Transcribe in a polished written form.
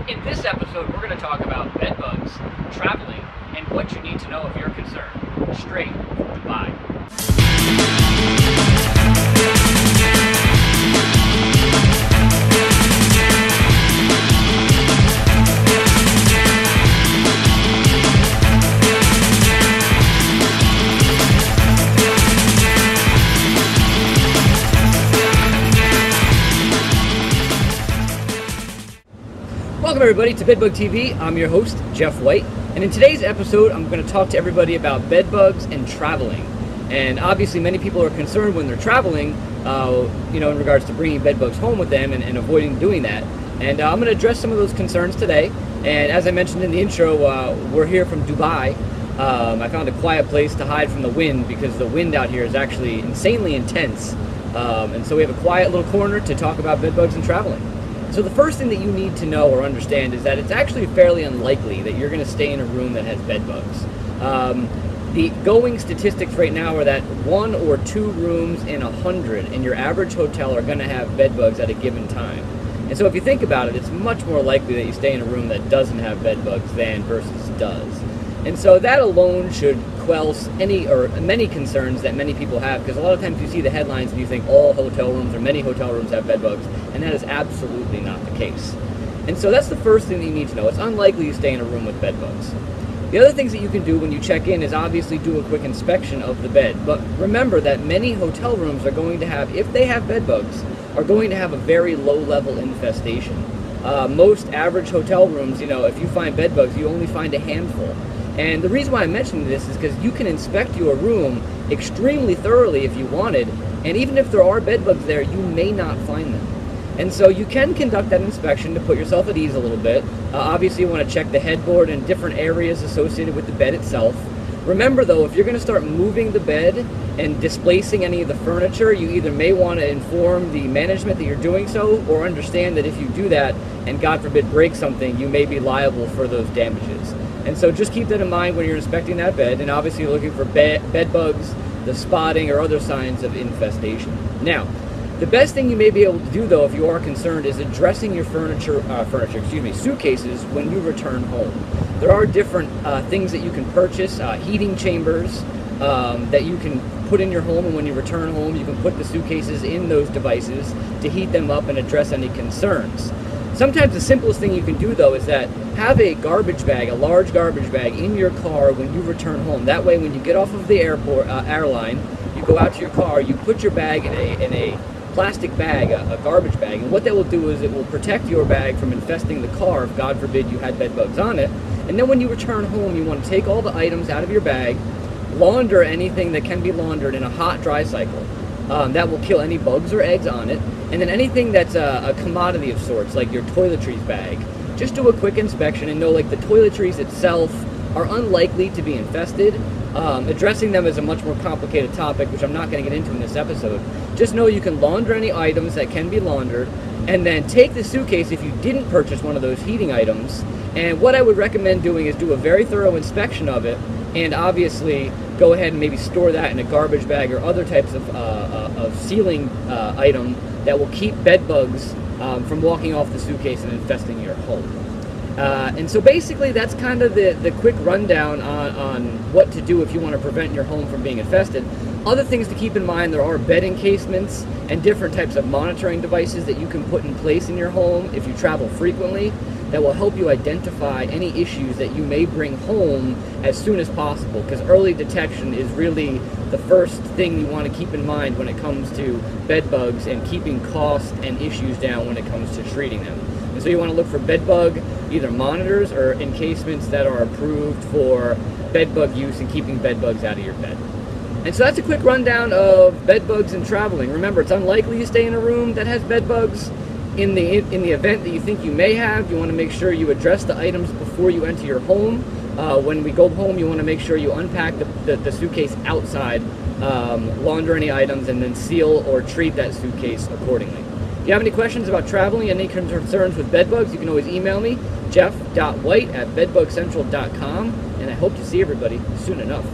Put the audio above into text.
In this episode, we're going to talk about bed bugs, traveling, and what you need to know if you're concerned. Straight from Dubai. Welcome everybody to Bedbug TV. I'm your host, Jeff White, and in today's episode I'm going to talk to everybody about bed bugs and traveling. And obviously many people are concerned when they're traveling, in regards to bringing bed bugs home with them and avoiding doing that. And I'm going to address some of those concerns today. And as I mentioned in the intro, we're here from Dubai. I found a quiet place to hide from the wind because the wind out here is actually insanely intense. And so we have a quiet little corner to talk about bed bugs and traveling. So the first thing that you need to know or understand is that it's actually fairly unlikely that you're going to stay in a room that has bed bugs. The going statistics right now are that 1 or 2 rooms in 100 in your average hotel are going to have bed bugs at a given time. And so if you think about it, it's much more likely that you stay in a room that doesn't have bed bugs than versus does. And so that alone should quell any or many concerns that many people have, because a lot of times you see the headlines and you think all hotel rooms or many hotel rooms have bed bugs, and that is absolutely not the case. And so that's the first thing that you need to know. It's unlikely you stay in a room with bed bugs. The other things that you can do when you check in is obviously do a quick inspection of the bed. But remember that many hotel rooms are going to have, if they have bed bugs, are going to have a very low-level infestation. Most average hotel rooms, if you find bed bugs, you only find a handful. And the reason why I'm mentioning this is because you can inspect your room extremely thoroughly if you wanted, and even if there are bed bugs there, you may not find them. And so you can conduct that inspection to put yourself at ease a little bit. Obviously you want to check the headboard and different areas associated with the bed itself. Remember though, if you're going to start moving the bed and displacing any of the furniture, you either may want to inform the management that you're doing so, or understand that if you do that and God forbid break something, you may be liable for those damages. And so just keep that in mind when you're inspecting that bed, and obviously you're looking for bed bugs, the spotting, or other signs of infestation. Now, the best thing you may be able to do though, if you are concerned, is addressing your suitcases when you return home. There are different things that you can purchase, heating chambers that you can put in your home, and when you return home you can put the suitcases in those devices to heat them up and address any concerns. Sometimes the simplest thing you can do though is that have a garbage bag, a large garbage bag in your car when you return home. That way when you get off of the airline, you go out to your car, you put your bag in a plastic bag, a garbage bag, and what that will do is it will protect your bag from infesting the car if God forbid you had bed bugs on it. And then when you return home, you want to take all the items out of your bag, launder anything that can be laundered in a hot dry cycle. That will kill any bugs or eggs on it. And then anything that's a commodity of sorts, like your toiletries bag, just do a quick inspection and know like the toiletries itself are unlikely to be infested. Addressing them is a much more complicated topic, which I'm not going to get into in this episode. Just know you can launder any items that can be laundered, and then take the suitcase if you didn't purchase one of those heating items. And what I would recommend doing is do a very thorough inspection of it, and obviously go ahead and maybe store that in a garbage bag or other types of sealing item that will keep bed bugs from walking off the suitcase and infesting your home. And so basically that's kind of the quick rundown on what to do if you want to prevent your home from being infested. Other things to keep in mind, there are bed encasements and different types of monitoring devices that you can put in place in your home if you travel frequently that will help you identify any issues that you may bring home as soon as possible, because early detection is really the first thing you want to keep in mind when it comes to bed bugs and keeping costs and issues down when it comes to treating them. And so you want to look for bed bug either monitors or encasements that are approved for bed bug use and keeping bed bugs out of your bed. And so that's a quick rundown of bed bugs and traveling. Remember, it's unlikely you stay in a room that has bed bugs. In the event that you think you may have, you want to make sure you address the items before you enter your home. When we go home, you want to make sure you unpack the suitcase outside, launder any items, and then seal or treat that suitcase accordingly. If you have any questions about traveling, any concerns with bed bugs, you can always email me, jeff.white@bedbugcentral.com, and I hope to see everybody soon enough.